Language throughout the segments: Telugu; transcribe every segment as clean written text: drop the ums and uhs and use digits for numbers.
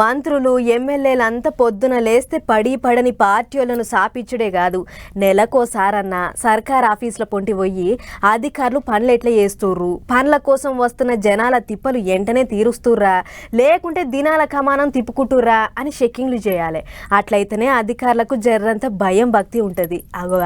మంత్రులు ఎమ్మెల్యేలంతా పొద్దున లేస్తే పడని పార్టీలను సాపిచ్చుడే కాదు, నెలకోసారన్నా సర్కార్ ఆఫీసుల పొంటి పోయి అధికారులు పనులు ఎట్లా చేస్తుర్రు, పనుల కోసం వస్తున్న జనాల తిప్పలు వెంటనే తీరుస్తుర్రా లేకుంటే దినాల కమానం తిప్పుకుంటుర్రా అని చెక్కింగ్లు చేయాలి. అట్లయితేనే అధికారులకు జర్రంత భయం భక్తి ఉంటుంది.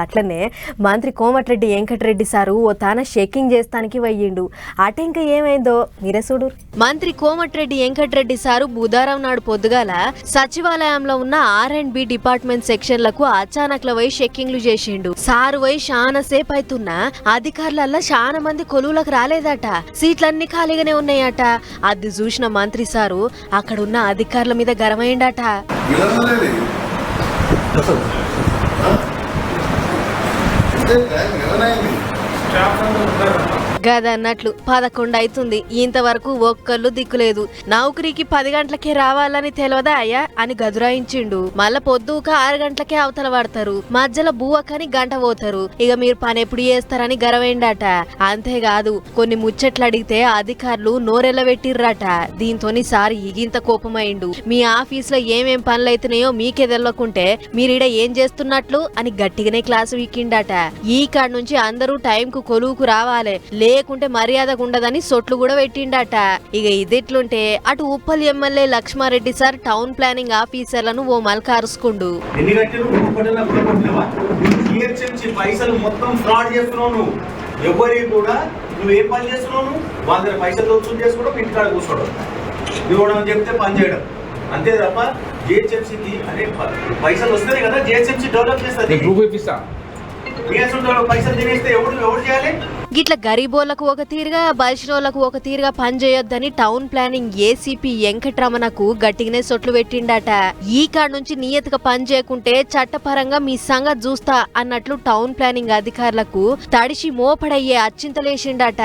అట్లనే మంత్రి కోమటిరెడ్డి వెంకటరెడ్డి సారు ఓ తాన చెక్కింగ్ చేస్తానికి వయ్యిండు. అటెంక ఏమైందో మీరే చూడు. మంత్రి కోమటిరెడ్డి వెంకటరెడ్డి సారు బుధవారం నాడు పొద్దుగాల సచివాలయంలో ఉన్న R&B డిపార్ట్మెంట్ సెక్షన్లకు అచానక్ల వై చెక్కింగ్లు చేసిండు. సారు వై చాలా సేపు అవుతున్నా అధికారులల్లా చాలా మంది కొలువులకు రాలేదట, సీట్లన్నీ ఖాళీగానే ఉన్నాయట. అది చూసిన మంత్రి సారు అక్కడున్న అధికారుల మీద గరమైండట. గదన్నట్లు 11 అవుతుంది, ఇంతవరకు ఒక్కళ్ళు దిక్కులేదు. నౌకరికి 10 గంటలకే రావాలని తెలియదా అయ్యా అని గదురాయించిండు. మళ్ళా పొద్దుక 6 గంటలకే అవతల పడతారు, మధ్యలో బువ్వకని గంట పోతారు. ఇక మీరు పని ఎప్పుడు చేస్తారని గరవేండట. అంతేకాదు కొన్ని ముచ్చట్లు అడిగితే అధికారులు నోరెళ్ళబెట్టిర్రట. దీంతోని సారి ఇగింత కోపమైండు. మీ ఆఫీసులో ఏమేం పనులైతున్నాయో మీకే తెలవకుంటే మీరీడ ఏం చేస్తున్నట్లు అని గట్టిగానే క్లాసు వీకిండట. ఈ కాడ నుంచి అందరూ టైంకు కొలువుకు రావాలి, లేకుంటే మర్యాదగా ఉండదని సొట్లు కూడా పెట్టిండట. ఇక ఇదిట్లుంటే అటు Uppal MLA Laxma Reddy sir town planning ఆఫీసర్లను ఓ మల్క అరుచుకుండు. ఎవరి కూడా నువ్వు ఏ పని చేస్తున్నావు, వాళ్ళ దగ్గర పైసలు వసూలు చేసుకోవడం, ఇంటికాడ కూర్చోవడం, ఇవ్వడం చెప్తే పని చేయడం అంతే తప్ప జిహెచ్ఎంసీకి అనే పైసలు వస్తేనే కదా జిహెచ్ఎంసీ డెవలప్ చేస్తుంది. గిట్ల గరీబోళ్లకు ఒక తీరుగా బలిసినోళ్లకు ఒక తీరుగా పని చేయొద్దని టౌన్ ప్లానింగ్ ఏసీపీ వెంకటరమణకు గట్టిగానే సొట్లు పెట్టిండట. ఈ కాడ నుంచి నియతగా పని చేయకుంటే చట్టపరంగా మీ సంగతి చూస్తా అన్నట్లు టౌన్ ప్లానింగ్ అధికారులకు తడిసి మోపడయ్యే అచ్చింతలేసిండట.